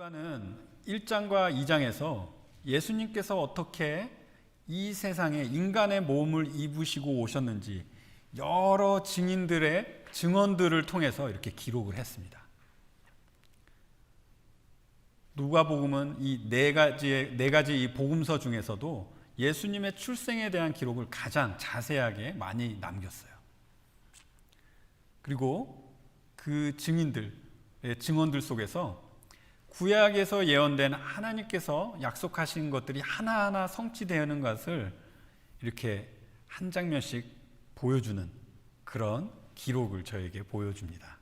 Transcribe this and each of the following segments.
누가는 1장과 2장에서 예수님께서 어떻게 이 세상에 인간의 몸을 입으시고 오셨는지 여러 증인들의 증언들을 통해서 이렇게 기록을 했습니다. 누가복음은 이 네 가지 이 복음서 중에서도 예수님의 출생에 대한 기록을 가장 자세하게 많이 남겼어요. 그리고 그 증인들의 증언들 속에서 구약에서 예언된 하나님께서 약속하신 것들이 하나하나 성취되는 것을 이렇게 한 장면씩 보여주는 그런 기록을 저에게 보여줍니다.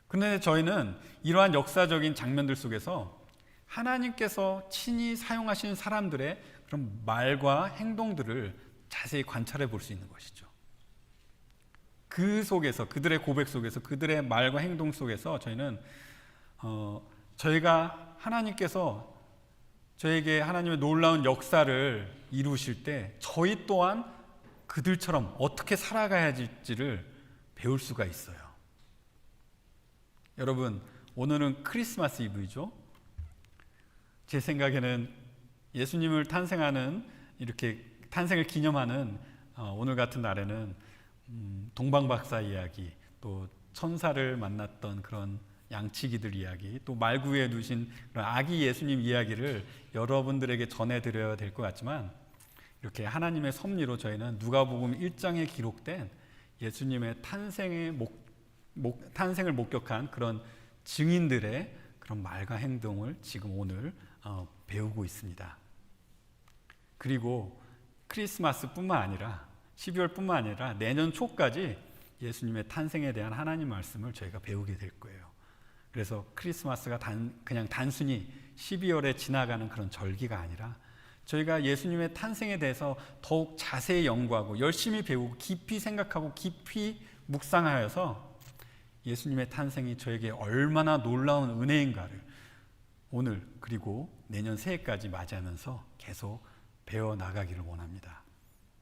그런데 저희는 이러한 역사적인 장면들 속에서 하나님께서 친히 사용하신 사람들의 그런 말과 행동들을 자세히 관찰해 볼 수 있는 것이죠. 그 속에서, 그들의 고백 속에서, 그들의 말과 행동 속에서 저희는 저희가 하나님께서 저에게 하나님의 놀라운 역사를 이루실 때 저희 또한 그들처럼 어떻게 살아가야 할지를 배울 수가 있어요. 여러분, 오늘은 크리스마스 이브이죠. 제 생각에는 예수님을 이렇게 탄생을 기념하는 오늘 같은 날에는 동방박사 이야기, 또 천사를 만났던 그런 양치기들 이야기, 또 말구에 누신 그런 아기 예수님 이야기를 여러분들에게 전해드려야 될 것 같지만, 이렇게 하나님의 섭리로 저희는 누가복음 1장에 기록된 예수님의 탄생을 목격한 그런 증인들의 그런 말과 행동을 지금 오늘 배우고 있습니다. 그리고 크리스마스뿐만 아니라 12월뿐만 아니라 내년 초까지 예수님의 탄생에 대한 하나님 말씀을 저희가 배우게 될 거예요. 그래서 크리스마스가 그냥 단순히 12월에 지나가는 그런 절기가 아니라 저희가 예수님의 탄생에 대해서 더욱 자세히 연구하고 열심히 배우고 깊이 생각하고 깊이 묵상하여서 예수님의 탄생이 저에게 얼마나 놀라운 은혜인가를 오늘 그리고 내년 새해까지 맞이하면서 계속 배워나가기를 원합니다.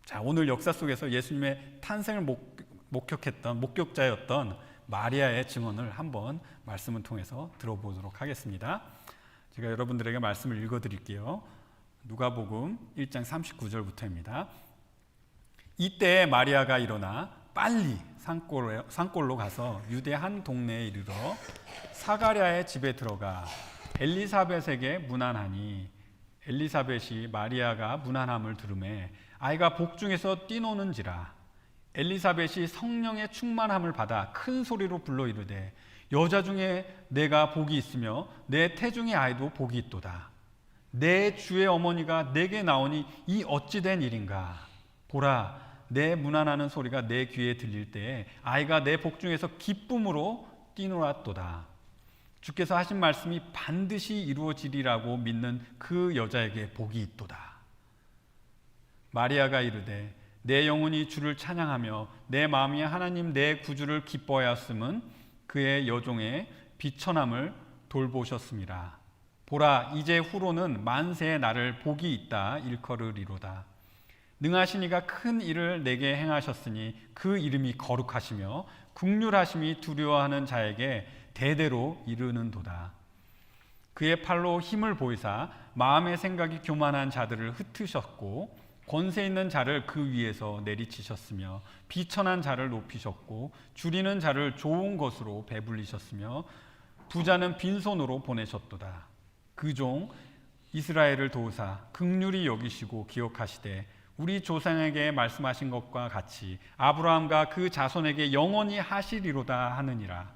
자, 오늘 역사 속에서 예수님의 탄생을 목격자였던 마리아의 증언을 한번 말씀을 통해서 들어보도록 하겠습니다. 제가 여러분들에게 말씀을 읽어드릴게요. 누가복음 1장 39절부터입니다. 이때 마리아가 일어나 빨리 산골로 가서 유대 한 동네에 이르러 사가랴의 집에 들어가 엘리사벳에게 문안하니 엘리사벳이 마리아가 문안함을 들으매 아이가 복중에서 뛰노는지라. 엘리사벳이 성령의 충만함을 받아 큰 소리로 불러 이르되 여자 중에 내가 복이 있으며 내 태중의 아이도 복이 있도다. 내 주의 어머니가 내게 나오니 이 어찌 된 일인가. 보라, 내 문안하는 소리가 내 귀에 들릴 때에 아이가 내 복중에서 기쁨으로 뛰놀았도다. 주께서 하신 말씀이 반드시 이루어지리라고 믿는 그 여자에게 복이 있도다. 마리아가 이르되 내 영혼이 주를 찬양하며 내 마음이 하나님 내 구주를 기뻐하였음은 그의 여종의 비천함을 돌보셨음이라. 보라, 이제 후로는 만세의 나를 복이 있다 일컬으리로다. 능하신 이가 큰 일을 내게 행하셨으니 그 이름이 거룩하시며 긍휼하심이 두려워하는 자에게 대대로 이르는도다. 그의 팔로 힘을 보이사 마음의 생각이 교만한 자들을 흩으셨고 권세 있는 자를 그 위에서 내리치셨으며 비천한 자를 높이셨고 줄이는 자를 좋은 것으로 배불리셨으며 부자는 빈손으로 보내셨도다. 그 종 이스라엘을 도우사 긍휼히 여기시고 기억하시되 우리 조상에게 말씀하신 것과 같이 아브라함과 그 자손에게 영원히 하시리로다 하느니라.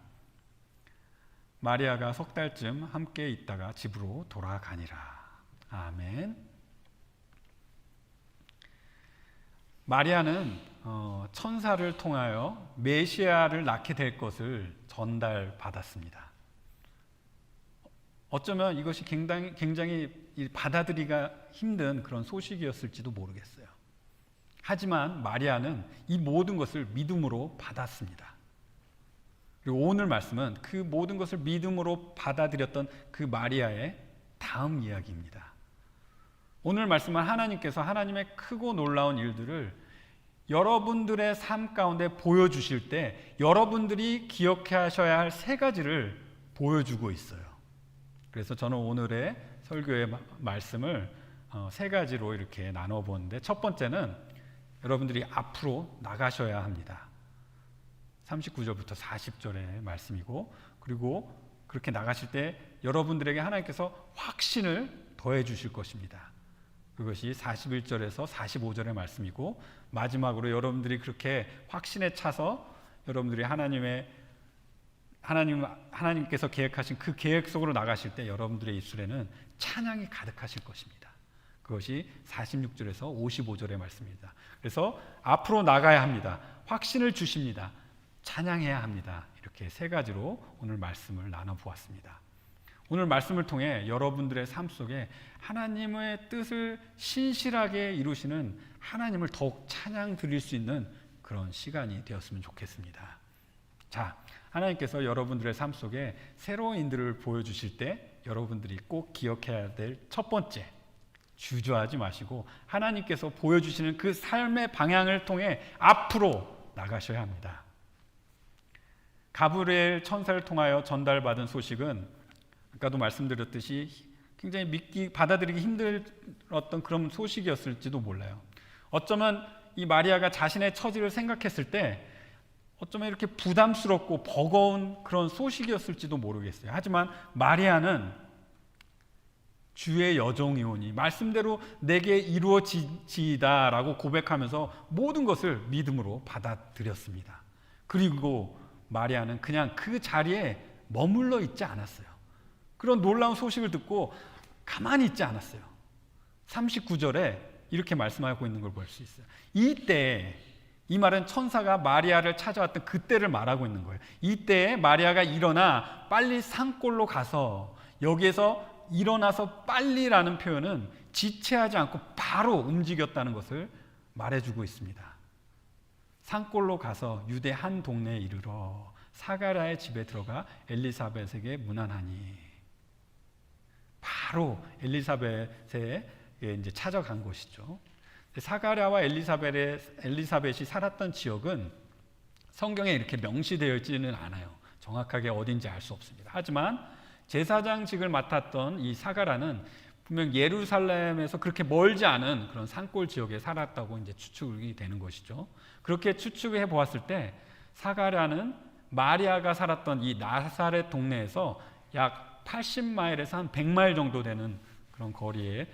마리아가 석 달쯤 함께 있다가 집으로 돌아가니라. 아멘. 마리아는 천사를 통하여 메시아를 낳게 될 것을 전달받았습니다. 어쩌면 이것이 굉장히 받아들이기가 힘든 그런 소식이었을지도 모르겠어요. 하지만 마리아는 이 모든 것을 믿음으로 받았습니다. 그리고 오늘 말씀은 그 모든 것을 믿음으로 받아들였던 그 마리아의 다음 이야기입니다. 오늘 말씀은 하나님께서 하나님의 크고 놀라운 일들을 여러분들의 삶 가운데 보여주실 때 여러분들이 기억하셔야 할 세 가지를 보여주고 있어요. 그래서 저는 오늘의 설교의 말씀을 세 가지로 이렇게 나눠 보는데, 첫 번째는 여러분들이 앞으로 나가셔야 합니다. 39절부터 40절의 말씀이고, 그리고 그렇게 나가실 때 여러분들에게 하나님께서 확신을 더해 주실 것입니다. 그것이 41절에서 45절의 말씀이고, 마지막으로 여러분들이 그렇게 확신에 차서 여러분들이 하나님께서 계획하신 그 계획 속으로 나가실 때 여러분들의 입술에는 찬양이 가득하실 것입니다. 그것이 46절에서 55절의 말씀입니다. 그래서 앞으로 나가야 합니다. 확신을 주십니다. 찬양해야 합니다. 이렇게 세 가지로 오늘 말씀을 나눠보았습니다. 오늘 말씀을 통해 여러분들의 삶 속에 하나님의 뜻을 신실하게 이루시는 하나님을 더욱 찬양 드릴 수 있는 그런 시간이 되었으면 좋겠습니다. 자, 하나님께서 여러분들의 삶 속에 새로운 인들을 보여주실 때 여러분들이 꼭 기억해야 될 첫 번째, 주저하지 마시고 하나님께서 보여주시는 그 삶의 방향을 통해 앞으로 나가셔야 합니다. 가브리엘 천사를 통하여 전달받은 소식은 아까도 말씀드렸듯이 굉장히 받아들이기 힘들었던 그런 소식이었을지도 몰라요. 어쩌면 이 마리아가 자신의 처지를 생각했을 때 어쩌면 이렇게 부담스럽고 버거운 그런 소식이었을지도 모르겠어요. 하지만 마리아는 주의 여종이오니 말씀대로 내게 이루어지이다 라고 고백하면서 모든 것을 믿음으로 받아들였습니다. 그리고 마리아는 그냥 그 자리에 머물러 있지 않았어요. 그런 놀라운 소식을 듣고 가만히 있지 않았어요. 39절에 이렇게 말씀하고 있는 걸 볼 수 있어요. 이때, 이 말은 천사가 마리아를 찾아왔던 그때를 말하고 있는 거예요. 이때에 마리아가 일어나 빨리 산골로 가서, 여기에서 일어나서 빨리라는 표현은 지체하지 않고 바로 움직였다는 것을 말해주고 있습니다. 산골로 가서 유대 한 동네에 이르러 사가랴의 집에 들어가 엘리사벳에게 문안하니, 바로 엘리사벳에 이제 찾아간 것이죠. 사가랴와 엘리사벳이 살았던 지역은 성경에 이렇게 명시되어 있지는 않아요. 정확하게 어딘지 알 수 없습니다. 하지만 제사장직을 맡았던 이 사가랴는 분명 예루살렘에서 그렇게 멀지 않은 그런 산골 지역에 살았다고 이제 추측이 되는 것이죠. 그렇게 추측해 보았을 때 사가랴는 마리아가 살았던 이 나사렛 동네에서 약 80마일에서 한 100마일 정도 되는 그런 거리에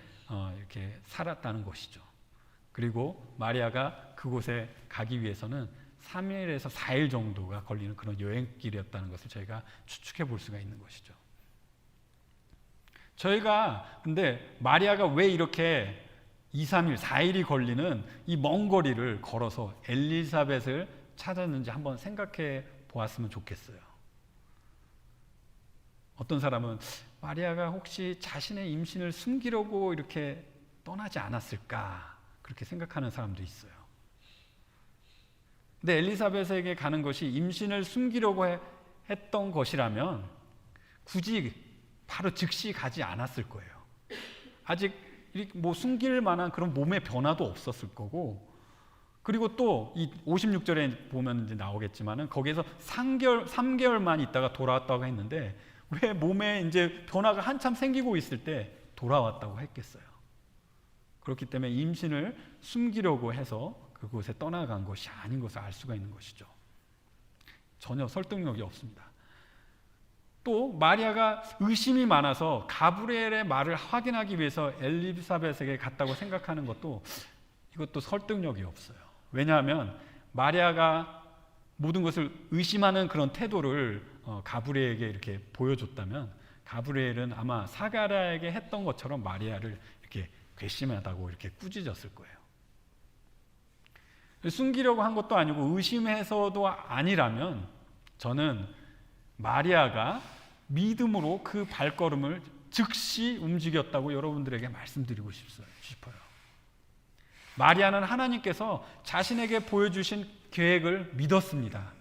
이렇게 살았다는 것이죠. 그리고 마리아가 그곳에 가기 위해서는 3일에서 4일 정도가 걸리는 그런 여행길이었다는 것을 저희가 추측해 볼 수가 있는 것이죠. 저희가 근데 마리아가 왜 이렇게 2, 3일, 4일이 걸리는 이 먼 거리를 걸어서 엘리사벳을 찾았는지 한번 생각해 보았으면 좋겠어요. 어떤 사람은 마리아가 혹시 자신의 임신을 숨기려고 이렇게 떠나지 않았을까, 그렇게 생각하는 사람도 있어요. 근데 엘리사벳에게 가는 것이 임신을 숨기려고 했던 것이라면 굳이 바로 즉시 가지 않았을 거예요. 아직 뭐 숨길 만한 그런 몸의 변화도 없었을 거고, 그리고 또 이 56절에 보면 이제 나오겠지만은 거기에서 3개월만 있다가 돌아왔다고 했는데 왜 몸에 이제 변화가 한참 생기고 있을 때 돌아왔다고 했겠어요. 그렇기 때문에 임신을 숨기려고 해서 그곳에 떠나간 것이 아닌 것을 알 수가 있는 것이죠. 전혀 설득력이 없습니다. 또 마리아가 의심이 많아서 가브리엘의 말을 확인하기 위해서 엘리사벳에게 갔다고 생각하는 것도, 이것도 설득력이 없어요. 왜냐하면 마리아가 모든 것을 의심하는 그런 태도를 가브리엘에게 이렇게 보여줬다면 가브리엘은 아마 사가랴에게 했던 것처럼 마리아를 이렇게 괘씸하다고 이렇게 꾸짖었을 거예요. 숨기려고 한 것도 아니고 의심해서도 아니라면 저는 마리아가 믿음으로 그 발걸음을 즉시 움직였다고 여러분들에게 말씀드리고 싶어요. 마리아는 하나님께서 자신에게 보여주신 계획을 믿었습니다.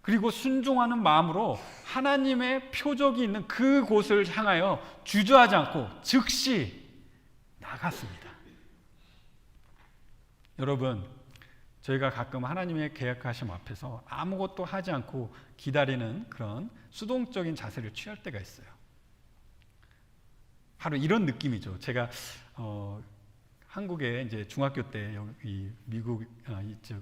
그리고 순종하는 마음으로 하나님의 표적이 있는 그곳을 향하여 주저하지 않고 즉시 나갔습니다. 여러분, 저희가 가끔 하나님의 계획하심 앞에서 아무것도 하지 않고 기다리는 그런 수동적인 자세를 취할 때가 있어요. 바로 이런 느낌이죠. 제가 한국에 이제 중학교 때 여기 미국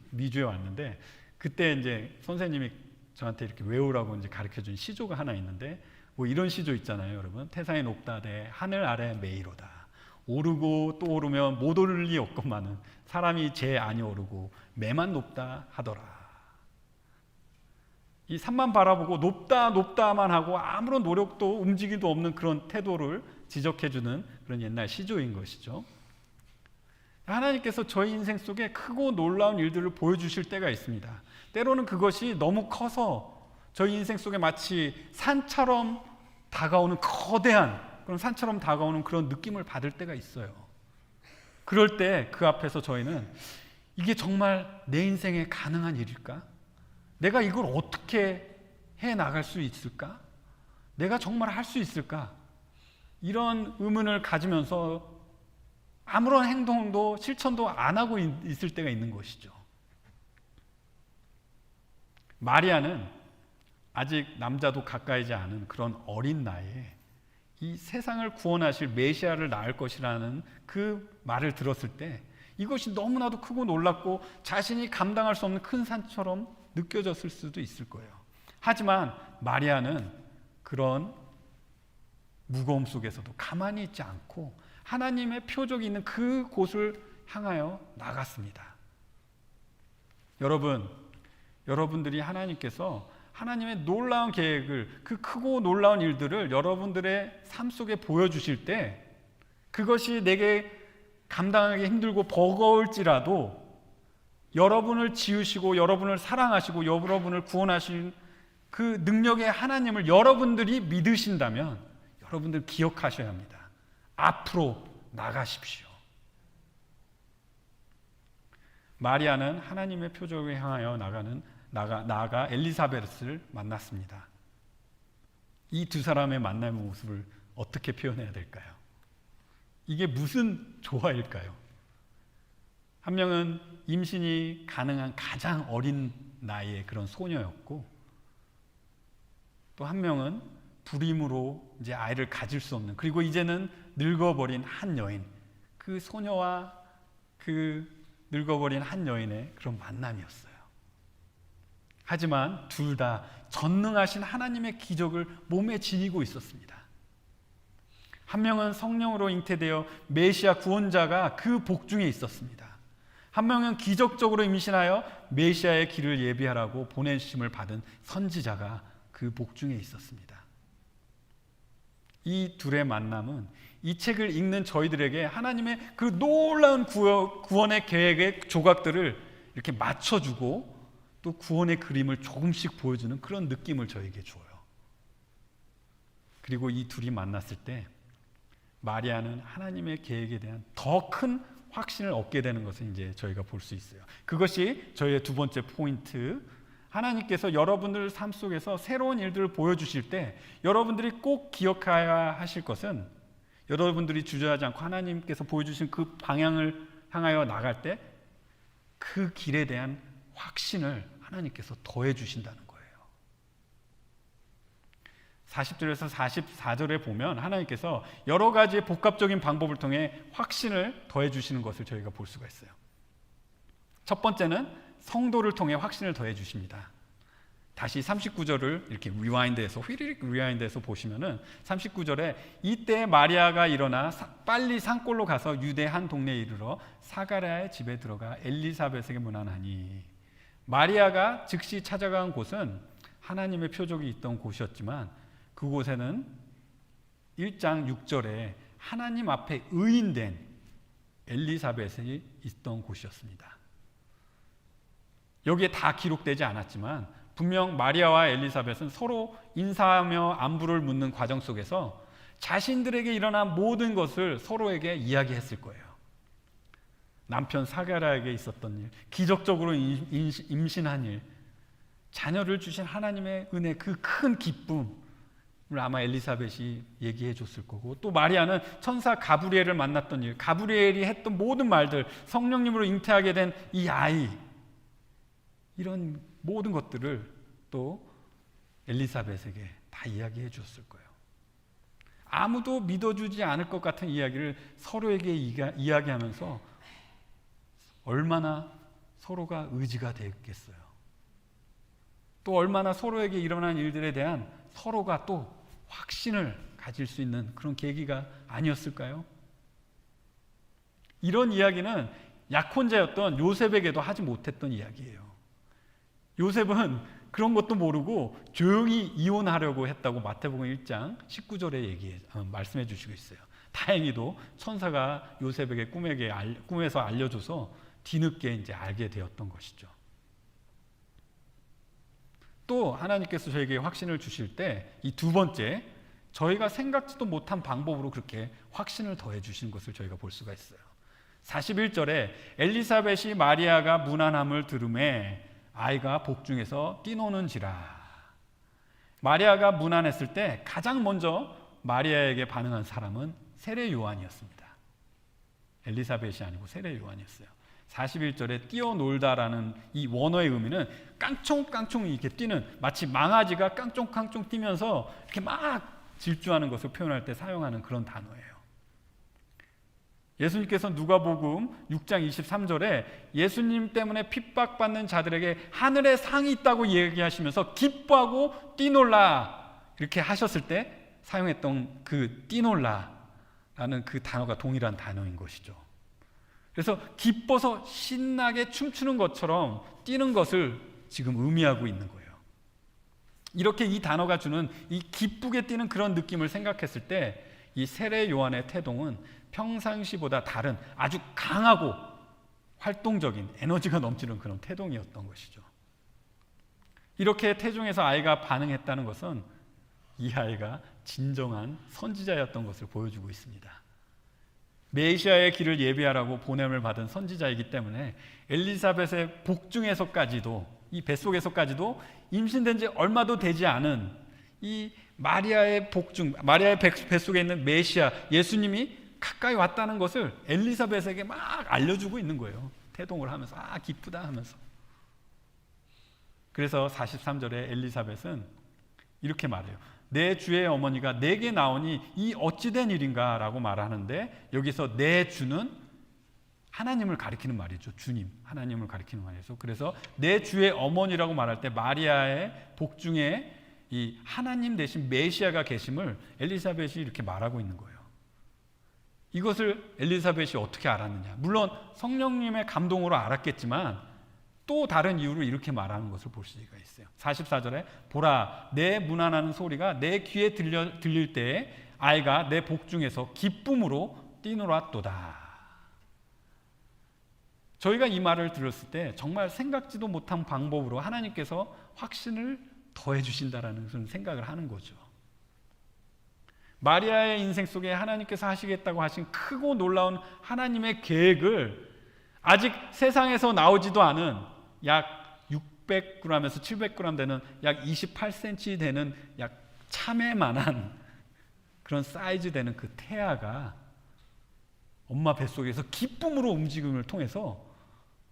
미주에 왔는데, 그때 이제 선생님이 저한테 이렇게 외우라고 이제 가르쳐 준 시조가 하나 있는데, 뭐 이런 시조 있잖아요, 여러분. 태산이 높다대 하늘 아래 메이로다. 오르고 또 오르면 못 오를 리 없건만은 사람이 제 아니 오르고 매만 높다 하더라. 이 산만 바라보고 높다 높다만 하고 아무런 노력도 움직임도 없는 그런 태도를 지적해주는 그런 옛날 시조인 것이죠. 하나님께서 저희 인생 속에 크고 놀라운 일들을 보여주실 때가 있습니다. 때로는 그것이 너무 커서 저희 인생 속에 마치 산처럼 다가오는 거대한 그런 산처럼 다가오는 그런 느낌을 받을 때가 있어요. 그럴 때 그 앞에서 저희는 이게 정말 내 인생에 가능한 일일까? 내가 이걸 어떻게 해 나갈 수 있을까? 내가 정말 할 수 있을까? 이런 의문을 가지면서 아무런 행동도 실천도 안 하고 있을 때가 있는 것이죠. 마리아는 아직 남자도 가까이지 않은 그런 어린 나이에 이 세상을 구원하실 메시아를 낳을 것이라는 그 말을 들었을 때 이것이 너무나도 크고 놀랍고 자신이 감당할 수 없는 큰 산처럼 느껴졌을 수도 있을 거예요. 하지만 마리아는 그런 무거움 속에서도 가만히 있지 않고 하나님의 표적이 있는 그 곳을 향하여 나갔습니다. 여러분들이 하나님께서 하나님의 놀라운 계획을, 그 크고 놀라운 일들을 여러분들의 삶 속에 보여주실 때 그것이 내게 감당하기 힘들고 버거울지라도 여러분을 지으시고 여러분을 사랑하시고 여러분을 구원하신 그 능력의 하나님을 여러분들이 믿으신다면 여러분들 기억하셔야 합니다. 앞으로 나가십시오. 마리아는 하나님의 표적을 향하여 나아가 엘리사벳을 만났습니다. 이 두 사람의 만남의 모습을 어떻게 표현해야 될까요? 이게 무슨 조화일까요? 한 명은 임신이 가능한 가장 어린 나이의 그런 소녀였고, 또 한 명은 불임으로 이제 아이를 가질 수 없는, 그리고 이제는 늙어버린 한 여인, 그 소녀와 그 늙어버린 한 여인의 그런 만남이었어요. 하지만 둘 다 전능하신 하나님의 기적을 몸에 지니고 있었습니다. 한 명은 성령으로 잉태되어 메시아 구원자가 그 복중에 있었습니다. 한 명은 기적적으로 임신하여 메시아의 길을 예비하라고 보내심을 받은 선지자가 그 복중에 있었습니다. 이 둘의 만남은 이 책을 읽는 저희들에게 하나님의 그 놀라운 구원의 계획의 조각들을 이렇게 맞춰주고 또 구원의 그림을 조금씩 보여주는 그런 느낌을 저에게 줘요. 그리고 이 둘이 만났을 때 마리아는 하나님의 계획에 대한 더 큰 확신을 얻게 되는 것을 이제 저희가 볼 수 있어요. 그것이 저희의 두 번째 포인트. 하나님께서 여러분들 삶 속에서 새로운 일들을 보여주실 때 여러분들이 꼭 기억해야 하실 것은, 여러분들이 주저하지 않고 하나님께서 보여주신 그 방향을 향하여 나갈 때 그 길에 대한 확신을 하나님께서 더해 주신다는 거예요. 40절에서 44절에 보면 하나님께서 여러 가지의 복합적인 방법을 통해 확신을 더해 주시는 것을 저희가 볼 수가 있어요. 첫 번째는 성도를 통해 확신을 더해 주십니다. 다시 39절을 이렇게 휘리릭 리와인드해서 보시면은 39절에 이때 마리아가 일어나 빨리 산골로 가서 유대 한 동네에 이르러 사가랴의 집에 들어가 엘리사벳에게 문안하니, 마리아가 즉시 찾아간 곳은 하나님의 표적이 있던 곳이었지만 그곳에는 1장 6절에 하나님 앞에 의인된 엘리사벳이 있던 곳이었습니다. 여기에 다 기록되지 않았지만 분명 마리아와 엘리사벳은 서로 인사하며 안부를 묻는 과정 속에서 자신들에게 일어난 모든 것을 서로에게 이야기했을 거예요. 남편 사가랴에게 있었던 일, 기적적으로 임신한 일, 자녀를 주신 하나님의 은혜, 그 큰 기쁨을 아마 엘리사벳이 얘기해 줬을 거고, 또 마리아는 천사 가브리엘을 만났던 일, 가브리엘이 했던 모든 말들, 성령님으로 잉태하게 된 이 아이, 이런 모든 것들을 또 엘리사벳에게 다 이야기해 줬을 거예요. 아무도 믿어주지 않을 것 같은 이야기를 서로에게 이야기하면서 얼마나 서로가 의지가 되겠어요. 또 얼마나 서로에게 일어난 일들에 대한 서로가 또 확신을 가질 수 있는 그런 계기가 아니었을까요? 이런 이야기는 약혼자였던 요셉에게도 하지 못했던 이야기예요. 요셉은 그런 것도 모르고 조용히 이혼하려고 했다고 마태복음 1장 19절에 말씀해 주시고 있어요. 다행히도 천사가 요셉에게 꿈에서 알려줘서 뒤늦게 이제 알게 되었던 것이죠. 또 하나님께서 저에게 확신을 주실 때 이 두 번째, 저희가 생각지도 못한 방법으로 그렇게 확신을 더해 주신 것을 저희가 볼 수가 있어요. 41절에 엘리사벳이 마리아가 문안함을 들음에 아이가 복중에서 뛰노는지라. 마리아가 문안했을 때 가장 먼저 마리아에게 반응한 사람은 세례 요한이었습니다. 엘리사벳이 아니고 세례 요한이었어요. 41절에 뛰어놀다라는 이 원어의 의미는 깡총깡총 이렇게 뛰는, 마치 망아지가 깡총깡총 뛰면서 이렇게 막 질주하는 것을 표현할 때 사용하는 그런 단어예요. 예수님께서 누가복음 6장 23절에 예수님 때문에 핍박받는 자들에게 하늘에 상이 있다고 얘기하시면서 기뻐하고 뛰놀라 이렇게 하셨을 때 사용했던 그 뛰놀라라는 그 단어가 동일한 단어인 것이죠. 그래서 기뻐서 신나게 춤추는 것처럼 뛰는 것을 지금 의미하고 있는 거예요. 이렇게 이 단어가 주는 이 기쁘게 뛰는 그런 느낌을 생각했을 때 이 세례 요한의 태동은 평상시보다 다른 아주 강하고 활동적인 에너지가 넘치는 그런 태동이었던 것이죠. 이렇게 태중에서 아이가 반응했다는 것은 이 아이가 진정한 선지자였던 것을 보여주고 있습니다. 메시아의 길을 예비하라고 보냄을 받은 선지자이기 때문에 엘리사벳의 복중에서까지도, 이 뱃속에서까지도 임신된 지 얼마도 되지 않은 이 마리아의 복중, 마리아의 뱃속에 있는 메시아 예수님이 가까이 왔다는 것을 엘리사벳에게 막 알려주고 있는 거예요. 태동을 하면서 기쁘다 하면서. 그래서 43절에 엘리사벳은 이렇게 말해요. 내 주의 어머니가 내게 나오니 이 어찌된 일인가 라고 말하는데, 여기서 내 주는 하나님을 가리키는 말이죠. 주님, 하나님을 가리키는 말이죠. 그래서 내 주의 어머니라고 말할 때 마리아의 복중에 이 하나님 대신 메시아가 계심을 엘리사벳이 이렇게 말하고 있는 거예요. 이것을 엘리사벳이 어떻게 알았느냐? 물론 성령님의 감동으로 알았겠지만 또 다른 이유로 이렇게 말하는 것을 볼 수가 있어요. 44절에 보라, 내 문안하는 소리가 내 귀에 들릴 때에 아이가 내 복중에서 기쁨으로 뛰놀았도다. 저희가 이 말을 들었을 때 정말 생각지도 못한 방법으로 하나님께서 확신을 더해 주신다라는 그런 생각을 하는 거죠. 마리아의 인생 속에 하나님께서 하시겠다고 하신 크고 놀라운 하나님의 계획을 아직 세상에서 나오지도 않은 약 600g에서 700g 되는 약 28cm 되는 약 참외만한 그런 사이즈 되는 그 태아가 엄마 뱃속에서 기쁨으로 움직임을 통해서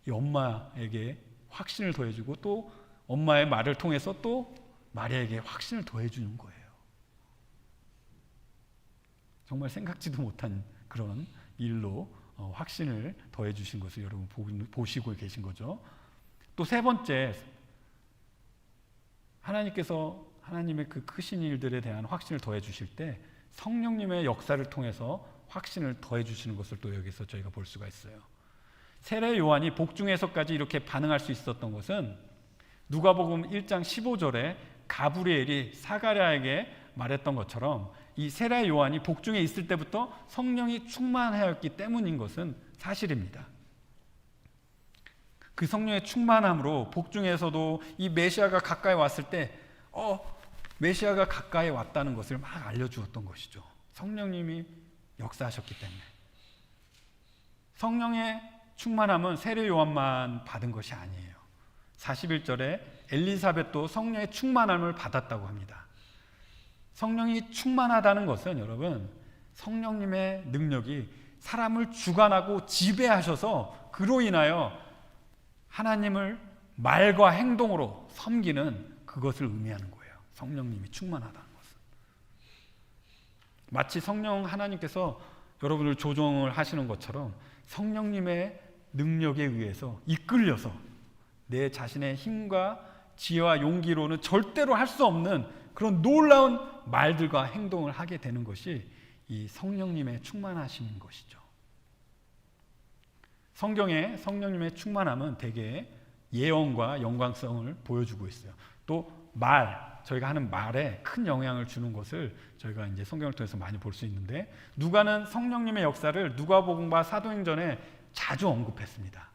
이 엄마에게 확신을 더해주고 또 엄마의 말을 통해서 또 마리아에게 확신을 더해주는 거예요. 정말 생각지도 못한 그런 일로 확신을 더해주신 것을 여러분 보시고 계신 거죠. 또 세 번째, 하나님께서 하나님의 그 크신 일들에 대한 확신을 더해주실 때 성령님의 역사를 통해서 확신을 더해주시는 것을 또 여기서 저희가 볼 수가 있어요. 세례 요한이 복중에서까지 이렇게 반응할 수 있었던 것은 누가복음 1장 15절에 가브리엘이 사가랴에게 말했던 것처럼 이 세례 요한이 복중에 있을 때부터 성령이 충만하였기 때문인 것은 사실입니다. 그 성령의 충만함으로 복중에서도 이 메시아가 가까이 왔을 때 메시아가 가까이 왔다는 것을 막 알려주었던 것이죠. 성령님이 역사하셨기 때문에. 성령의 충만함은 세례 요한만 받은 것이 아니에요. 41절에 엘리사벳도 성령의 충만함을 받았다고 합니다. 성령이 충만하다는 것은 여러분, 성령님의 능력이 사람을 주관하고 지배하셔서 그로 인하여 하나님을 말과 행동으로 섬기는 그것을 의미하는 거예요. 성령님이 충만하다는 것은. 마치 성령 하나님께서 여러분을 조종을 하시는 것처럼 성령님의 능력에 의해서 이끌려서 내 자신의 힘과 지혜와 용기로는 절대로 할 수 없는 그런 놀라운 말들과 행동을 하게 되는 것이 이 성령님의 충만하심인 것이죠. 성경에 성령님의 충만함은 대개 예언과 영광성을 보여주고 있어요. 또 저희가 하는 말에 큰 영향을 주는 것을 저희가 이제 성경을 통해서 많이 볼 수 있는데, 누가는 성령님의 역사를 누가복음과 사도행전에 자주 언급했습니다.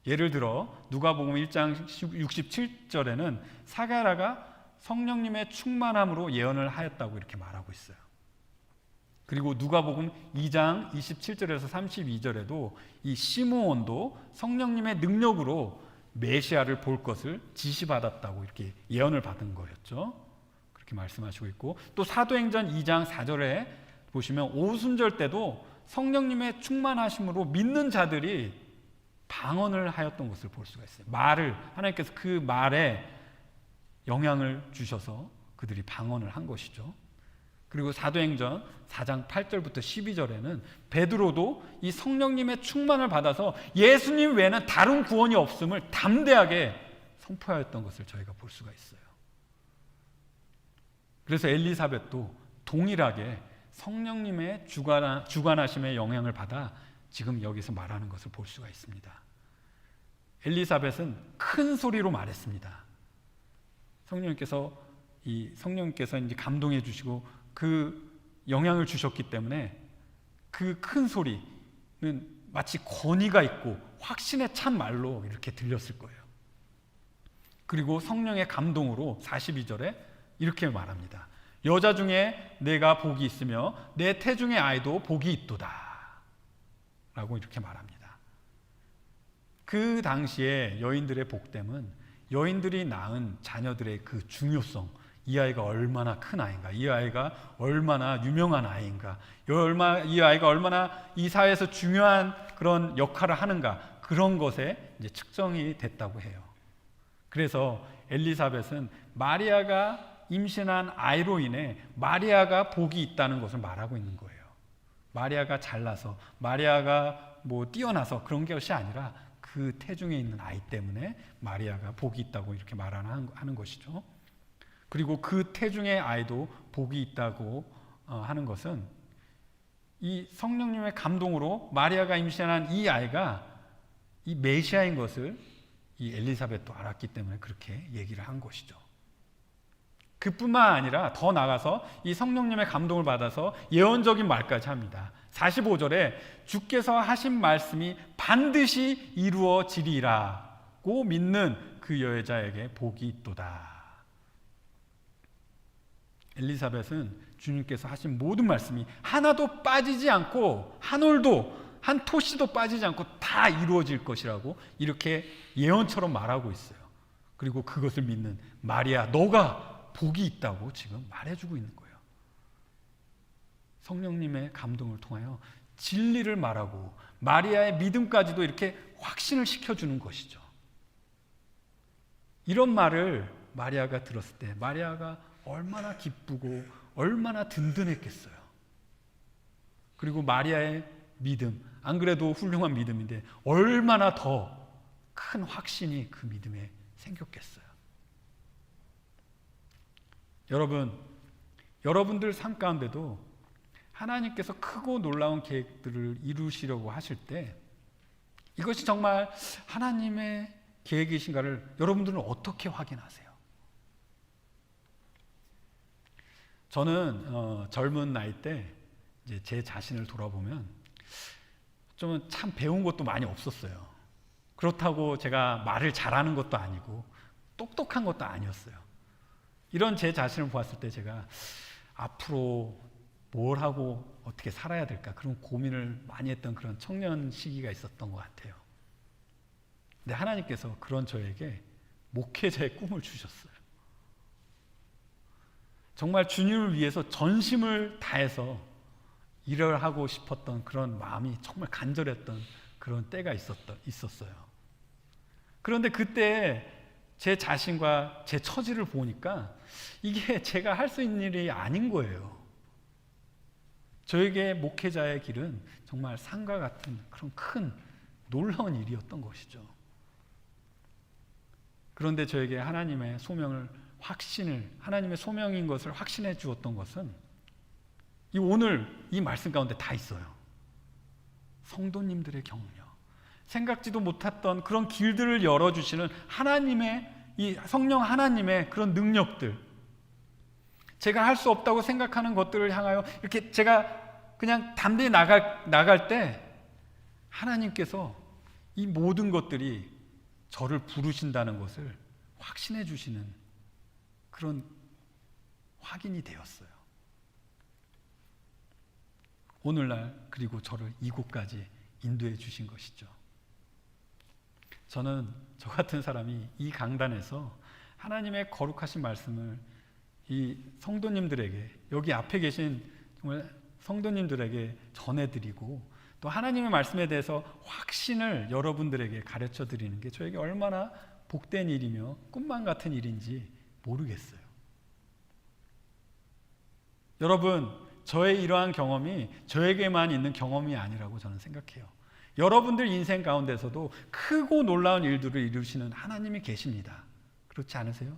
예를 들어 누가복음 1장 67절에는 사가랴가 성령님의 충만함으로 예언을 하였다고 이렇게 말하고 있어요. 그리고 누가복음 2장 27절에서 32절에도 이 시므온도 성령님의 능력으로 메시아를 볼 것을 지시받았다고 이렇게 예언을 받은 거였죠. 그렇게 말씀하시고 있고, 또 사도행전 2장 4절에 보시면 오순절 때도 성령님의 충만하심으로 믿는 자들이 방언을 하였던 것을 볼 수가 있어요. 하나님께서 그 말에 영향을 주셔서 그들이 방언을 한 것이죠. 그리고 사도행전 4장 8절부터 12절에는 베드로도 이 성령님의 충만을 받아서 예수님 외에는 다른 구원이 없음을 담대하게 선포하였던 것을 저희가 볼 수가 있어요. 그래서 엘리사벳도 동일하게 성령님의 주관하심의 영향을 받아 지금 여기서 말하는 것을 볼 수가 있습니다. 엘리사벳은 큰 소리로 말했습니다. 성령님께서 이제 감동해 주시고 그 영향을 주셨기 때문에 그 큰 소리는 마치 권위가 있고 확신에 찬 말로 이렇게 들렸을 거예요. 그리고 성령의 감동으로 42절에 이렇게 말합니다. 여자 중에 내가 복이 있으며 내 태중의 아이도 복이 있도다 라고 이렇게 말합니다. 그 당시에 여인들의 복됨은 여인들이 낳은 자녀들의 그 중요성, 이 아이가 얼마나 큰 아이인가, 이 아이가 얼마나 유명한 아이인가, 이 아이가 얼마나 이 사회에서 중요한 그런 역할을 하는가, 그런 것에 이제 측정이 됐다고 해요. 그래서 엘리사벳은 마리아가 임신한 아이로 인해 마리아가 복이 있다는 것을 말하고 있는 거예요. 마리아가 잘나서, 마리아가 뛰어나서 그런 것이 아니라 그 태중에 있는 아이 때문에 마리아가 복이 있다고 이렇게 말하는 것이죠. 그리고 그 태중의 아이도 복이 있다고 하는 것은 이 성령님의 감동으로 마리아가 임신한 이 아이가 이 메시아인 것을 이 엘리사벳도 알았기 때문에 그렇게 얘기를 한 것이죠. 그뿐만 아니라 더 나아가서 이 성령님의 감동을 받아서 예언적인 말까지 합니다. 45절에 주께서 하신 말씀이 반드시 이루어지리라고 믿는 그 여자에게 복이 있도다. 엘리사벳은 주님께서 하신 모든 말씀이 하나도 빠지지 않고 한 올도 한 토시도 빠지지 않고 다 이루어질 것이라고 이렇게 예언처럼 말하고 있어요. 그리고 그것을 믿는 마리아, 너가 복이 있다고 지금 말해주고 있는 거예요. 성령님의 감동을 통하여 진리를 말하고 마리아의 믿음까지도 이렇게 확신을 시켜주는 것이죠. 이런 말을 마리아가 들었을 때 마리아가 얼마나 기쁘고 얼마나 든든했겠어요. 그리고 마리아의 믿음, 안 그래도 훌륭한 믿음인데 얼마나 더 큰 확신이 그 믿음에 생겼겠어요. 여러분들 삶 가운데도 하나님께서 크고 놀라운 계획들을 이루시려고 하실 때 이것이 정말 하나님의 계획이신가를 여러분들은 어떻게 확인하세요? 저는 젊은 나이 때 이제 제 자신을 돌아보면 좀 참 배운 것도 많이 없었어요. 그렇다고 제가 말을 잘하는 것도 아니고 똑똑한 것도 아니었어요. 이런 제 자신을 보았을 때 제가 앞으로 뭘 하고 어떻게 살아야 될까 그런 고민을 많이 했던 그런 청년 시기가 있었던 것 같아요. 근데 하나님께서 그런 저에게 목회자의 꿈을 주셨어요. 정말 주님을 위해서 전심을 다해서 일을 하고 싶었던 그런 마음이 정말 간절했던 그런 때가 있었어요. 그런데 그때 제 자신과 제 처지를 보니까 이게 제가 할 수 있는 일이 아닌 거예요. 저에게 목회자의 길은 정말 산과 같은 그런 큰 놀라운 일이었던 것이죠. 그런데 저에게 하나님의 소명을 하나님의 소명인 것을 확신해 주었던 것은 오늘 이 말씀 가운데 다 있어요. 성도님들의 격려, 생각지도 못했던 그런 길들을 열어주시는 하나님의 이 성령 하나님의 그런 능력들, 제가 할 수 없다고 생각하는 것들을 향하여 이렇게 제가 그냥 담대히 나갈 때 하나님께서 이 모든 것들이 저를 부르신다는 것을 확신해 주시는 그런 확인이 되었어요. 오늘날 그리고 저를 이곳까지 인도해 주신 것이죠. 저는 저 같은 사람이 이 강단에서 하나님의 거룩하신 말씀을 이 성도님들에게, 여기 앞에 계신 정말 성도님들에게 전해드리고 또 하나님의 말씀에 대해서 확신을 여러분들에게 가르쳐 드리는 게 저에게 얼마나 복된 일이며 꿈만 같은 일인지 모르겠어요. 여러분, 저의 이러한 경험이 저에게만 있는 경험이 아니라고 저는 생각해요. 여러분들 인생 가운데서도 크고 놀라운 일들을 이루시는 하나님이 계십니다. 그렇지 않으세요?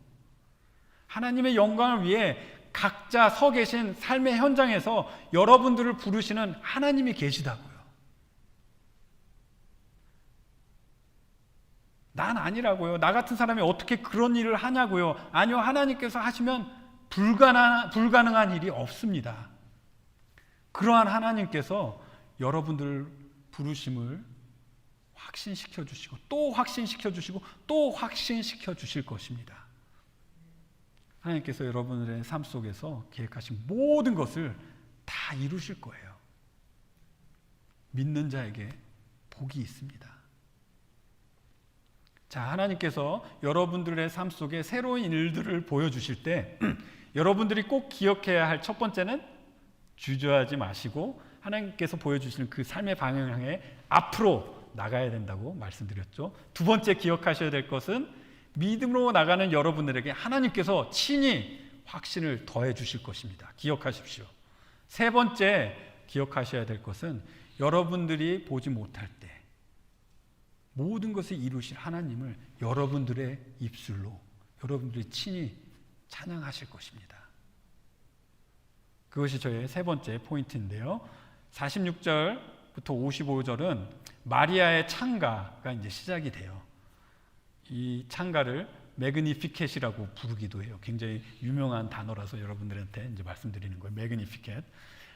하나님의 영광을 위해 각자 서 계신 삶의 현장에서 여러분들을 부르시는 하나님이 계시다고요. 난 아니라고요. 나 같은 사람이 어떻게 그런 일을 하냐고요. 아니요, 하나님께서 하시면 불가능한 일이 없습니다. 그러한 하나님께서 여러분들 부르심을 확신시켜 주시고 또 확신시켜 주시고 또 확신시켜 주실 것입니다. 하나님께서 여러분들의 삶 속에서 계획하신 모든 것을 다 이루실 거예요. 믿는 자에게 복이 있습니다. 자, 하나님께서 여러분들의 삶 속에 새로운 일들을 보여주실 때 여러분들이 꼭 기억해야 할 첫 번째는 주저하지 마시고 하나님께서 보여주시는 그 삶의 방향을 향해 앞으로 나가야 된다고 말씀드렸죠. 두 번째 기억하셔야 될 것은 믿음으로 나가는 여러분들에게 하나님께서 친히 확신을 더해 주실 것입니다. 기억하십시오. 세 번째 기억하셔야 될 것은 여러분들이 보지 못할 때 모든 것을 이루실 하나님을 여러분들의 입술로 여러분들이 친히 찬양하실 것입니다. 그것이 저의 세 번째 포인트인데요. 46절부터 55절은 마리아의 찬가가 이제 시작이 돼요. 이 찬가를 매그니피켓이라고 부르기도 해요. 굉장히 유명한 단어라서 여러분들한테 이제 말씀드리는 거예요. 매그니피켓.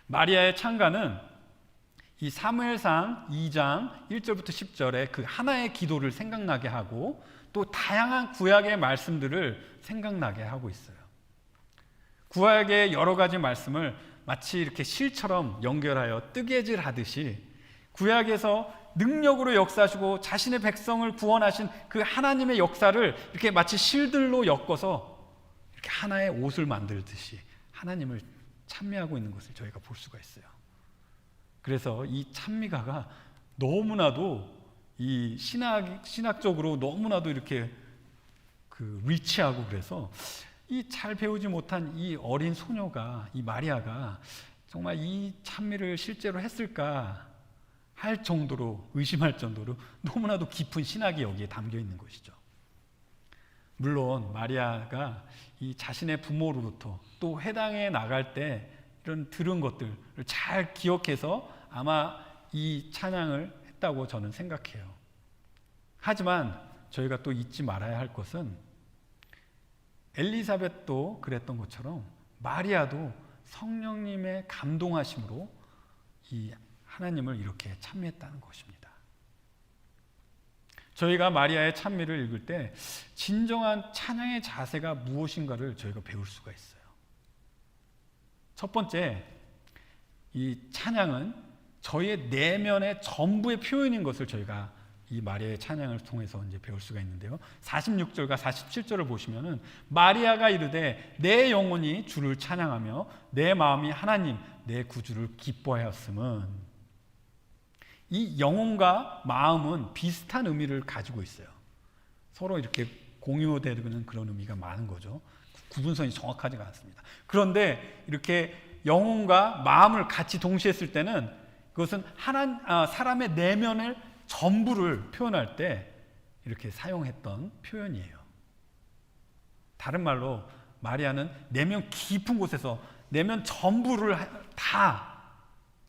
마리아의 찬가는 이 사무엘상 2장 1절부터 10절에 그 하나의 기도를 생각나게 하고 또 다양한 구약의 말씀들을 생각나게 하고 있어요. 구약의 여러 가지 말씀을 마치 이렇게 실처럼 연결하여 뜨개질 하듯이 구약에서 능력으로 역사하시고 자신의 백성을 구원하신 그 하나님의 역사를 이렇게 마치 실들로 엮어서 이렇게 하나의 옷을 만들듯이 하나님을 찬미하고 있는 것을 저희가 볼 수가 있어요. 그래서 이 찬미가가 너무나도 이 신학적으로 너무나도 이렇게 리치하고 그래서 이 잘 배우지 못한 이 어린 소녀가 이 마리아가 정말 이 찬미를 실제로 했을까 할 정도로 의심할 정도로 너무나도 깊은 신학이 여기에 담겨 있는 것이죠. 물론 마리아가 이 자신의 부모로부터 또 회당에 나갈 때 이런 들은 것들을 잘 기억해서 아마 이 찬양을 했다고 저는 생각해요. 하지만 저희가 또 잊지 말아야 할 것은 엘리사벳도 그랬던 것처럼 마리아도 성령님의 감동하심으로 이 하나님을 이렇게 찬미했다는 것입니다. 저희가 마리아의 찬미를 읽을 때 진정한 찬양의 자세가 무엇인가를 저희가 배울 수가 있어요. 첫 번째, 이 찬양은 저희의 내면의 전부의 표현인 것을 저희가 이 마리아의 찬양을 통해서 이제 배울 수가 있는데요. 46절과 47절을 보시면은 마리아가 이르되 내 영혼이 주를 찬양하며 내 마음이 하나님 내 구주를 기뻐하였음은, 이 영혼과 마음은 비슷한 의미를 가지고 있어요. 서로 이렇게 공유되는 그런 의미가 많은 거죠. 구분선이 정확하지가 않습니다. 그런데 이렇게 영혼과 마음을 같이 동시에 쓸 때는 그것은 사람의 내면을 전부를 표현할 때 이렇게 사용했던 표현이에요. 다른 말로 마리아는 내면 깊은 곳에서 내면 전부를 다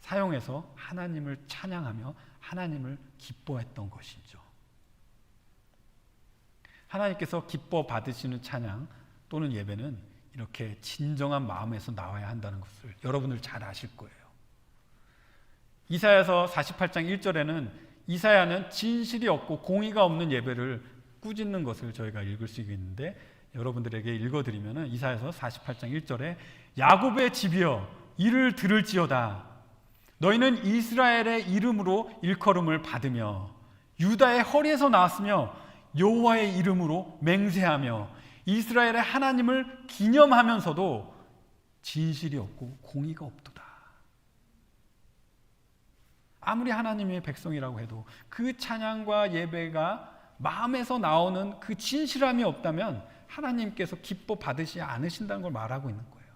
사용해서 하나님을 찬양하며 하나님을 기뻐했던 것이죠. 하나님께서 기뻐 받으시는 찬양 또는 예배는 이렇게 진정한 마음에서 나와야 한다는 것을 여러분들 잘 아실 거예요. 이사야서 48장 1절에는 이사야는 진실이 없고 공의가 없는 예배를 꾸짖는 것을 저희가 읽을 수 있는데, 여러분들에게 읽어드리면 이사야서 48장 1절에 야곱의 집이여 이를 들을지어다. 너희는 이스라엘의 이름으로 일컬음을 받으며 유다의 허리에서 나왔으며 여호와의 이름으로 맹세하며 이스라엘의 하나님을 기념하면서도 진실이 없고 공의가 없도다. 아무리 하나님의 백성이라고 해도 그 찬양과 예배가 마음에서 나오는 그 진실함이 없다면 하나님께서 기뻐 받으시지 않으신다는 걸 말하고 있는 거예요.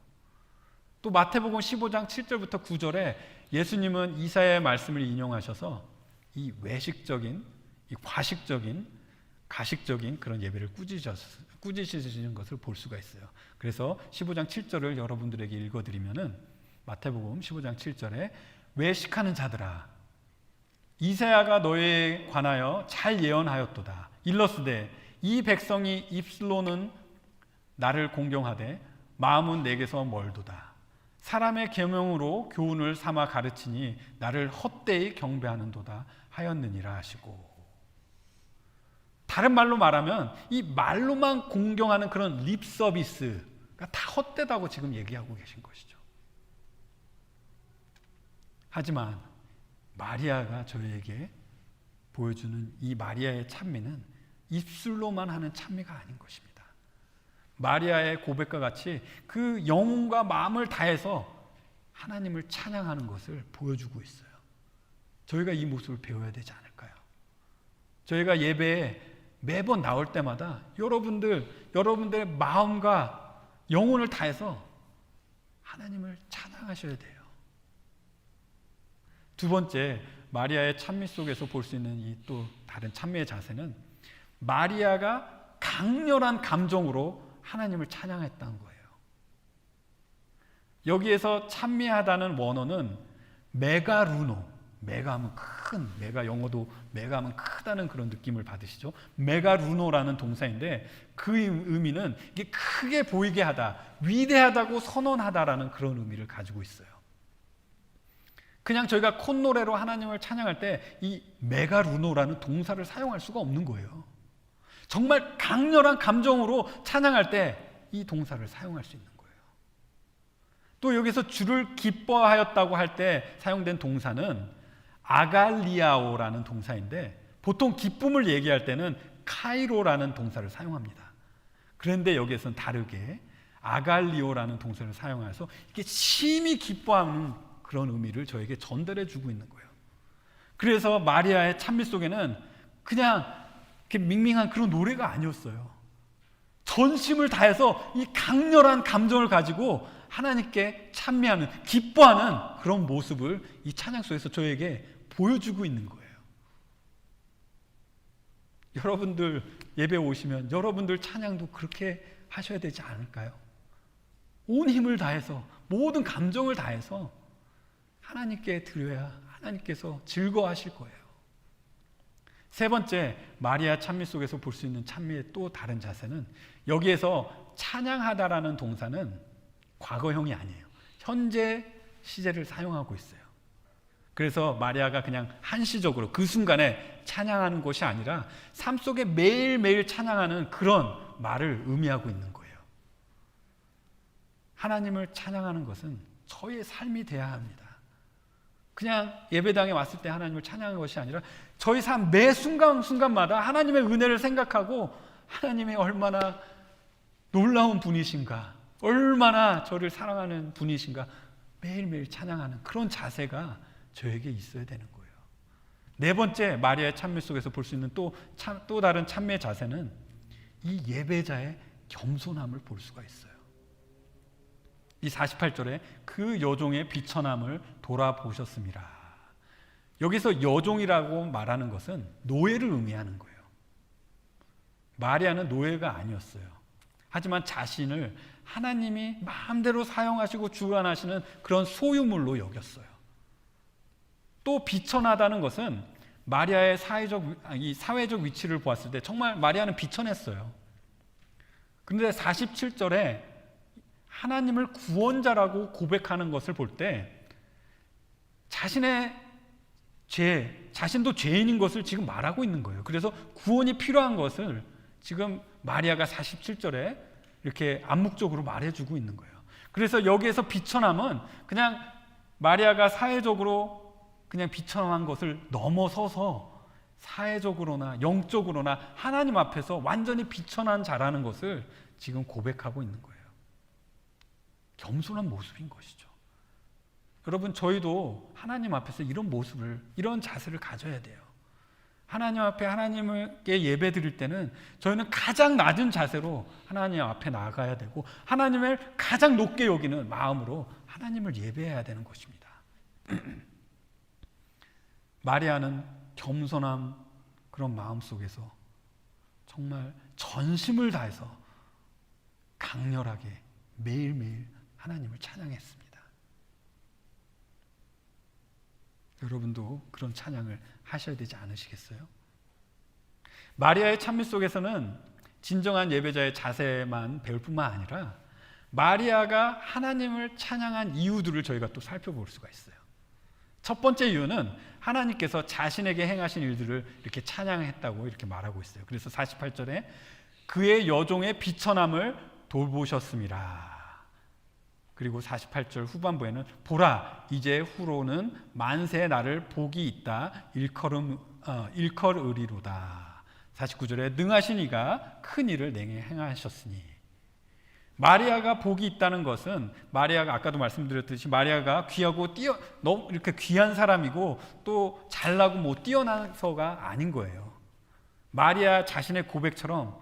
또 마태복음 15장 7절부터 9절에 예수님은 이사야의 말씀을 인용하셔서 이 외식적인, 이 과식적인, 가식적인 그런 예배를 꾸짖으시는 것을 볼 수가 있어요. 그래서 15장 7절을 여러분들에게 읽어드리면은 마태복음 15장 7절에 외식하는 자들아 이사야가 너희에 관하여 잘 예언하였도다. 일러스되 이 백성이 입술로는 나를 공경하되 마음은 내게서 멀도다. 사람의 계명으로 교훈을 삼아 가르치니 나를 헛되이 경배하는도다 하였느니라 하시고, 다른 말로 말하면 이 말로만 공경하는 그런 립 서비스가 다 헛되다고 지금 얘기하고 계신 것이죠. 하지만 마리아가 저희에게 보여주는 이 마리아의 찬미는 입술로만 하는 찬미가 아닌 것입니다. 마리아의 고백과 같이 그 영혼과 마음을 다해서 하나님을 찬양하는 것을 보여주고 있어요. 저희가 이 모습을 배워야 되지 않을까요? 저희가 예배에 매번 나올 때마다 여러분들의 마음과 영혼을 다해서 하나님을 찬양하셔야 돼요. 두 번째, 마리아의 찬미 속에서 볼 수 있는 이 또 다른 찬미의 자세는 마리아가 강렬한 감정으로 하나님을 찬양했다는 거예요. 여기에서 찬미하다는 원어는 메가루노, 메가하면 큰, 메가 영어도 메가하면 크다는 그런 느낌을 받으시죠. 메가루노라는 동사인데 그 의미는 이게 크게 보이게 하다, 위대하다고 선언하다라는 그런 의미를 가지고 있어요. 그냥 저희가 콧노래로 하나님을 찬양할 때 이 메가루노라는 동사를 사용할 수가 없는 거예요. 정말 강렬한 감정으로 찬양할 때 이 동사를 사용할 수 있는 거예요. 또 여기서 주를 기뻐하였다고 할 때 사용된 동사는 아갈리아오라는 동사인데 보통 기쁨을 얘기할 때는 카이로라는 동사를 사용합니다. 그런데 여기에서는 다르게 아갈리오라는 동사를 사용해서 이게 심히 기뻐하는 그런 의미를 저에게 전달해 주고 있는 거예요. 그래서 마리아의 찬미 속에는 그냥 이렇게 밍밍한 그런 노래가 아니었어요. 전심을 다해서 이 강렬한 감정을 가지고 하나님께 찬미하는, 기뻐하는 그런 모습을 이 찬양 속에서 저에게 보여주고 있는 거예요. 여러분들 예배 오시면 여러분들 찬양도 그렇게 하셔야 되지 않을까요? 온 힘을 다해서, 모든 감정을 다해서 하나님께 드려야 하나님께서 즐거워하실 거예요. 세 번째, 마리아 찬미 속에서 볼 수 있는 찬미의 또 다른 자세는 여기에서 찬양하다라는 동사는 과거형이 아니에요. 현재 시제를 사용하고 있어요. 그래서 마리아가 그냥 한시적으로 그 순간에 찬양하는 것이 아니라 삶 속에 매일매일 찬양하는 그런 말을 의미하고 있는 거예요. 하나님을 찬양하는 것은 저의 삶이 돼야 합니다. 그냥 예배당에 왔을 때 하나님을 찬양하는 것이 아니라 저희 삶 매 순간순간마다 하나님의 은혜를 생각하고 하나님의 얼마나 놀라운 분이신가, 얼마나 저를 사랑하는 분이신가 매일매일 찬양하는 그런 자세가 저에게 있어야 되는 거예요. 네 번째, 마리아의 찬미 속에서 볼 수 있는 또 다른 찬미의 자세는 이 예배자의 겸손함을 볼 수가 있어요. 이 48절에 그 여종의 비천함을 돌아보셨습니다. 여기서 여종이라고 말하는 것은 노예를 의미하는 거예요. 마리아는 노예가 아니었어요. 하지만 자신을 하나님이 마음대로 사용하시고 주관하시는 그런 소유물로 여겼어요. 또 비천하다는 것은 마리아의 사회적 위치를 보았을 때 정말 마리아는 비천했어요. 그런데 47절에 하나님을 구원자라고 고백하는 것을 볼 때 자신의 자신도 죄인인 것을 지금 말하고 있는 거예요. 그래서 구원이 필요한 것을 지금 마리아가 47절에 이렇게 암묵적으로 말해주고 있는 거예요. 그래서 여기에서 비천함은 그냥 마리아가 사회적으로 그냥 비천한 것을 넘어서서 사회적으로나 영적으로나 하나님 앞에서 완전히 비천한 자라는 것을 지금 고백하고 있는 거예요. 겸손한 모습인 것이죠. 여러분, 저희도 하나님 앞에서 이런 모습을, 이런 자세를 가져야 돼요. 하나님 앞에 하나님께 예배 드릴 때는 저희는 가장 낮은 자세로 하나님 앞에 나가야 되고 하나님을 가장 높게 여기는 마음으로 하나님을 예배해야 되는 것입니다. 마리아는 겸손한 그런 마음 속에서 정말 전심을 다해서 강렬하게 매일매일 하나님을 찬양했습니다. 여러분도 그런 찬양을 하셔야 되지 않으시겠어요? 마리아의 찬미 속에서는 진정한 예배자의 자세만 배울 뿐만 아니라 마리아가 하나님을 찬양한 이유들을 저희가 또 살펴볼 수가 있어요. 첫 번째 이유는 하나님께서 자신에게 행하신 일들을 이렇게 찬양했다고 이렇게 말하고 있어요. 그래서 48절에 그의 여종의 비천함을 돌보셨습니다. 그리고 48절 후반부에는 보라 이제 후로는 만세 나를 복이 있다 일컬으리로다. 49절에 능하신 이가 큰 일을 내게 행하셨으니. 마리아가 복이 있다는 것은 마리아가 아까도 말씀드렸듯이 마리아가 귀하고 너무 이렇게 귀한 사람이고 또 잘나고 뭐 뛰어나서가 아닌 거예요. 마리아 자신의 고백처럼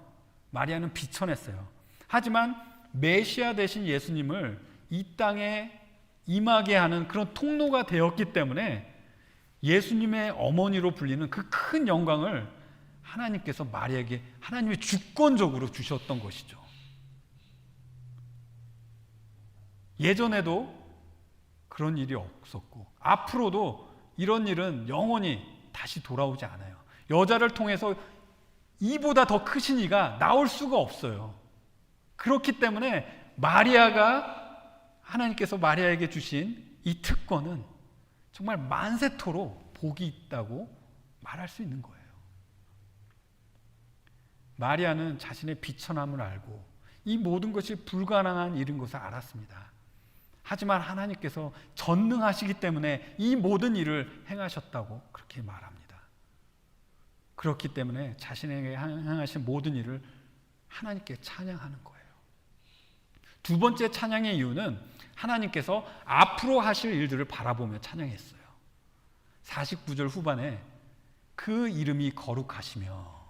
마리아는 비천했어요. 하지만 메시아 되신 예수님을 이 땅에 임하게 하는 그런 통로가 되었기 때문에 예수님의 어머니로 불리는 그 큰 영광을 하나님께서 마리아에게 하나님이 주권적으로 주셨던 것이죠. 예전에도 그런 일이 없었고 앞으로도 이런 일은 영원히 다시 돌아오지 않아요. 여자를 통해서 이보다 더 크신 이가 나올 수가 없어요. 그렇기 때문에 하나님께서 마리아에게 주신 이 특권은 정말 만세토록 복이 있다고 말할 수 있는 거예요. 마리아는 자신의 비천함을 알고 이 모든 것이 불가능한 일인 것을 알았습니다. 하지만 하나님께서 전능하시기 때문에 이 모든 일을 행하셨다고 그렇게 말합니다. 그렇기 때문에 자신에게 행하신 모든 일을 하나님께 찬양하는 거예요. 두 번째 찬양의 이유는 하나님께서 앞으로 하실 일들을 바라보며 찬양했어요. 49절 후반에 그 이름이 거룩하시며,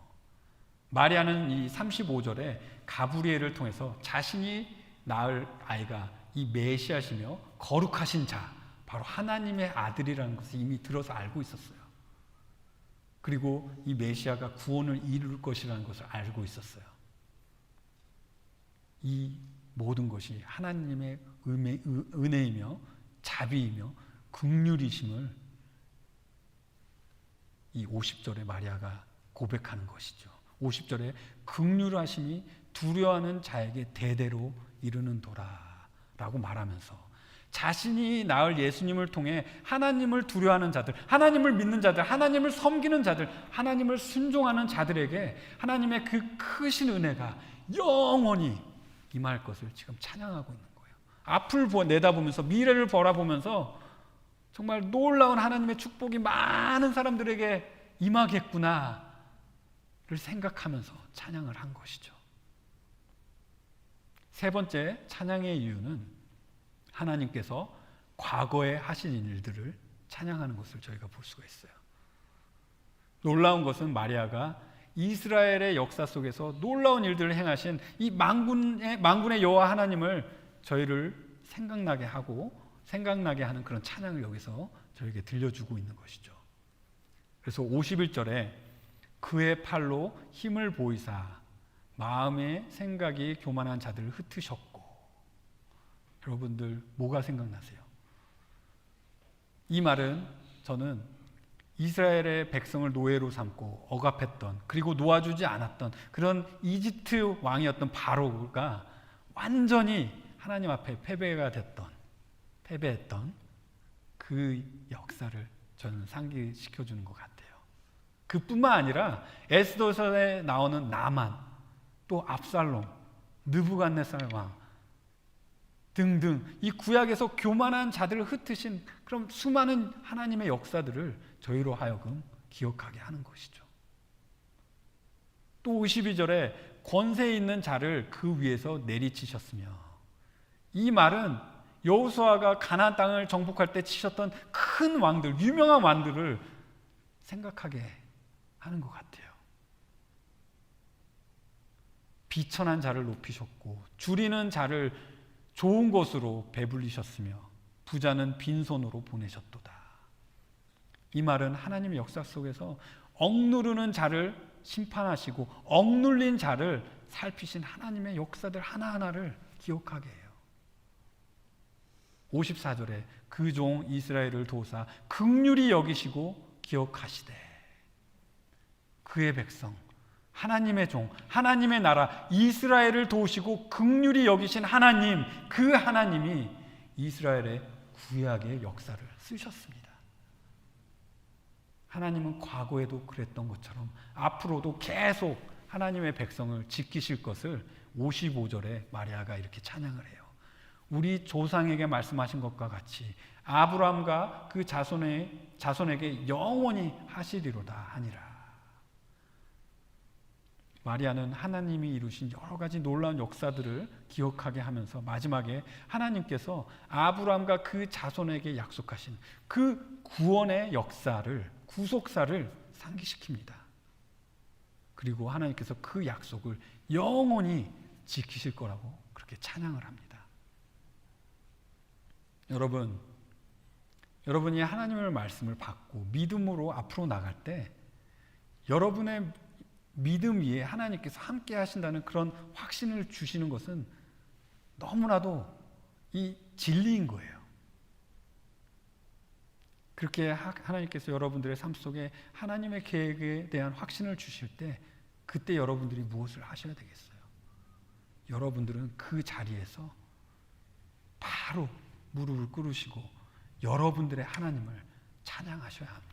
마리아는 이 35절에 가브리엘을 통해서 자신이 낳을 아이가 이 메시아시며 거룩하신 자, 바로 하나님의 아들이라는 것을 이미 들어서 알고 있었어요. 그리고 이 메시아가 구원을 이룰 것이라는 것을 알고 있었어요. 이 모든 것이 하나님의 은혜이며 자비이며 긍휼이심을 이 50절에 마리아가 고백하는 것이죠. 50절에 긍휼하심이 두려워하는 자에게 대대로 이르는도다 라고 말하면서 자신이 낳을 예수님을 통해 하나님을 두려워하는 자들, 하나님을 믿는 자들, 하나님을 섬기는 자들, 하나님을 순종하는 자들에게 하나님의 그 크신 은혜가 영원히 임할 것을 지금 찬양하고 있는 거예요. 앞을 내다보면서 미래를 바라보면서 정말 놀라운 하나님의 축복이 많은 사람들에게 임하겠구나를 생각하면서 찬양을 한 것이죠. 세 번째 찬양의 이유는 하나님께서 과거에 하신 일들을 찬양하는 것을 저희가 볼 수가 있어요. 놀라운 것은 마리아가 이스라엘의 역사 속에서 놀라운 일들을 행하신 이 만군의 여호와 하나님을 저희를 생각나게 하는 그런 찬양을 여기서 저에게 들려주고 있는 것이죠. 그래서 51절에 그의 팔로 힘을 보이사 마음의 생각이 교만한 자들을 흩으셨고. 여러분들 뭐가 생각나세요? 이 말은 저는 이스라엘의 백성을 노예로 삼고 억압했던, 그리고 놓아주지 않았던 그런 이집트 왕이었던 바로가 완전히 하나님 앞에 패배했던 그 역사를 저는 상기시켜주는 것 같아요. 그뿐만 아니라 에스더서에 나오는 나만, 또 압살롬, 느부갓네살 왕 등등 이 구약에서 교만한 자들을 흩으신 그런 수많은 하나님의 역사들을 저희로 하여금 기억하게 하는 것이죠. 또 52절에 권세 있는 자를 그 위에서 내리치셨으며, 이 말은 여호수아가 가나안 땅을 정복할 때 치셨던 큰 왕들, 유명한 왕들을 생각하게 하는 것 같아요. 비천한 자를 높이셨고 줄이는 자를 좋은 것으로 배불리셨으며 부자는 빈손으로 보내셨도다. 이 말은 하나님의 역사 속에서 억누르는 자를 심판하시고 억눌린 자를 살피신 하나님의 역사들 하나하나를 기억하게 해요. 54절에 그 종 이스라엘을 도우사 긍휼히 여기시고 기억하시되, 그의 백성 하나님의 종, 하나님의 나라 이스라엘을 도우시고 긍휼히 여기신 하나님, 그 하나님이 이스라엘의 구약의 역사를 쓰셨습니다. 하나님은 과거에도 그랬던 것처럼 앞으로도 계속 하나님의 백성을 지키실 것을 55절에 마리아가 이렇게 찬양을 해요. 우리 조상에게 말씀하신 것과 같이 아브라함과 그 자손에게 영원히 하시리로다 하니라. 마리아는 하나님이 이루신 여러 가지 놀라운 역사들을 기억하게 하면서 마지막에 하나님께서 아브라함과 그 자손에게 약속하신 그 구원의 역사를, 구속사를 상기시킵니다. 그리고 하나님께서 그 약속을 영원히 지키실 거라고 그렇게 찬양을 합니다. 여러분이 하나님의 말씀을 받고 믿음으로 앞으로 나갈 때 여러분의 믿음 위에 하나님께서 함께 하신다는 그런 확신을 주시는 것은 너무나도 이 진리인 거예요. 그렇게 하나님께서 여러분들의 삶 속에 하나님의 계획에 대한 확신을 주실 때 그때 여러분들이 무엇을 하셔야 되겠어요? 여러분들은 그 자리에서 바로 무릎을 꿇으시고 여러분들의 하나님을 찬양하셔야 합니다.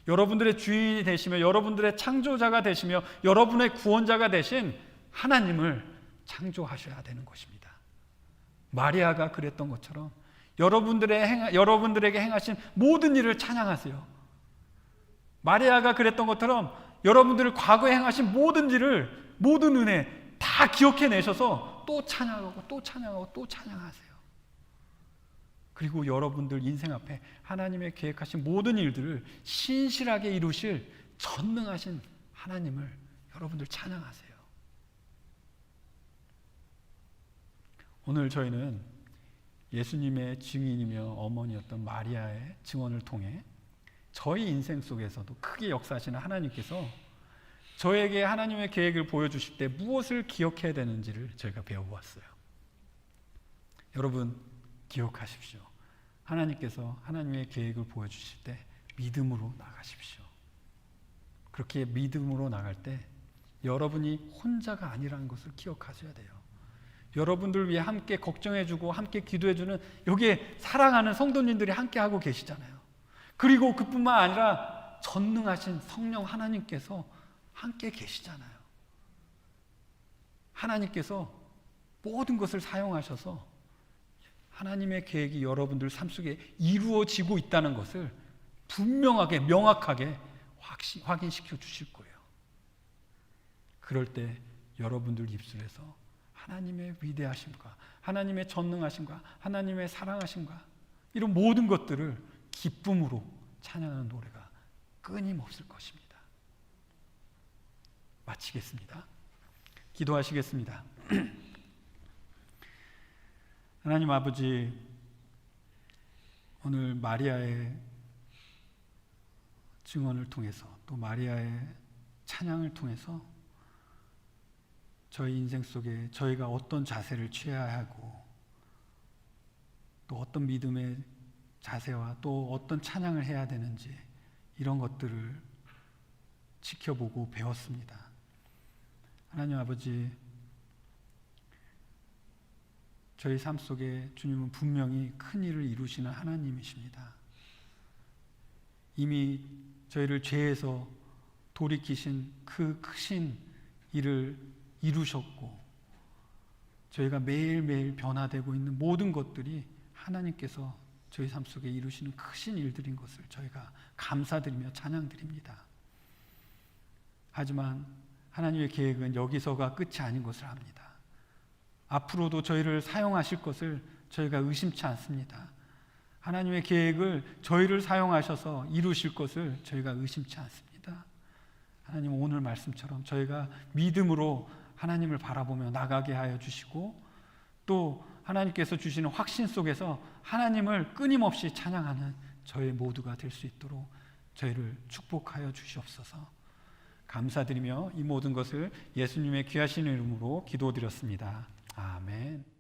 여러분들의 주인이 되시며 여러분들의 창조자가 되시며 여러분의 구원자가 되신 하나님을 창조하셔야 되는 것입니다. 마리아가 그랬던 것처럼 여러분들에게 행하신 모든 일을 찬양하세요. 마리아가 그랬던 것처럼 여러분들을 과거에 행하신 모든 일을, 모든 은혜 다 기억해내셔서 또 찬양하고 또 찬양하고 또 찬양하세요. 그리고 여러분들 인생 앞에 하나님의 계획하신 모든 일들을 신실하게 이루실 전능하신 하나님을 여러분들 찬양하세요. 오늘 저희는 예수님의 증인이며 어머니였던 마리아의 증언을 통해 저희 인생 속에서도 크게 역사하시는 하나님께서 저에게 하나님의 계획을 보여주실 때 무엇을 기억해야 되는지를 저희가 배워보았어요. 여러분 기억하십시오. 하나님께서 하나님의 계획을 보여주실 때 믿음으로 나가십시오. 그렇게 믿음으로 나갈 때 여러분이 혼자가 아니라는 것을 기억하셔야 돼요. 여러분들 위해 함께 걱정해주고 함께 기도해주는 여기에 사랑하는 성도님들이 함께 하고 계시잖아요. 그리고 그뿐만 아니라 전능하신 성령 하나님께서 함께 계시잖아요. 하나님께서 모든 것을 사용하셔서 하나님의 계획이 여러분들 삶 속에 이루어지고 있다는 것을 분명하게 명확하게 확인시켜 주실 거예요. 그럴 때 여러분들 입술에서 하나님의 위대하심과 하나님의 전능하심과 하나님의 사랑하심과 이런 모든 것들을 기쁨으로 찬양하는 노래가 끊임없을 것입니다. 마치겠습니다. 기도하시겠습니다. 하나님 아버지, 오늘 마리아의 증언을 통해서 또 마리아의 찬양을 통해서 저희 인생 속에 저희가 어떤 자세를 취해야 하고 또 어떤 믿음의 자세와 또 어떤 찬양을 해야 되는지 이런 것들을 지켜보고 배웠습니다. 하나님 아버지, 저희 삶 속에 주님은 분명히 큰 일을 이루시는 하나님이십니다. 이미 저희를 죄에서 돌이키신 그 크신 일을 이루셨고 저희가 매일매일 변화되고 있는 모든 것들이 하나님께서 저희 삶 속에 이루시는 크신 일들인 것을 저희가 감사드리며 찬양드립니다. 하지만 하나님의 계획은 여기서가 끝이 아닌 것을 압니다. 앞으로도 저희를 사용하실 것을 저희가 의심치 않습니다. 하나님의 계획을 저희를 사용하셔서 이루실 것을 저희가 의심치 않습니다. 하나님, 오늘 말씀처럼 저희가 믿음으로 하나님을 바라보며 나가게 하여 주시고 또 하나님께서 주시는 확신 속에서 하나님을 끊임없이 찬양하는 저희 모두가 될 수 있도록 저희를 축복하여 주시옵소서. 감사드리며 이 모든 것을 예수님의 귀하신 이름으로 기도드렸습니다. 아멘.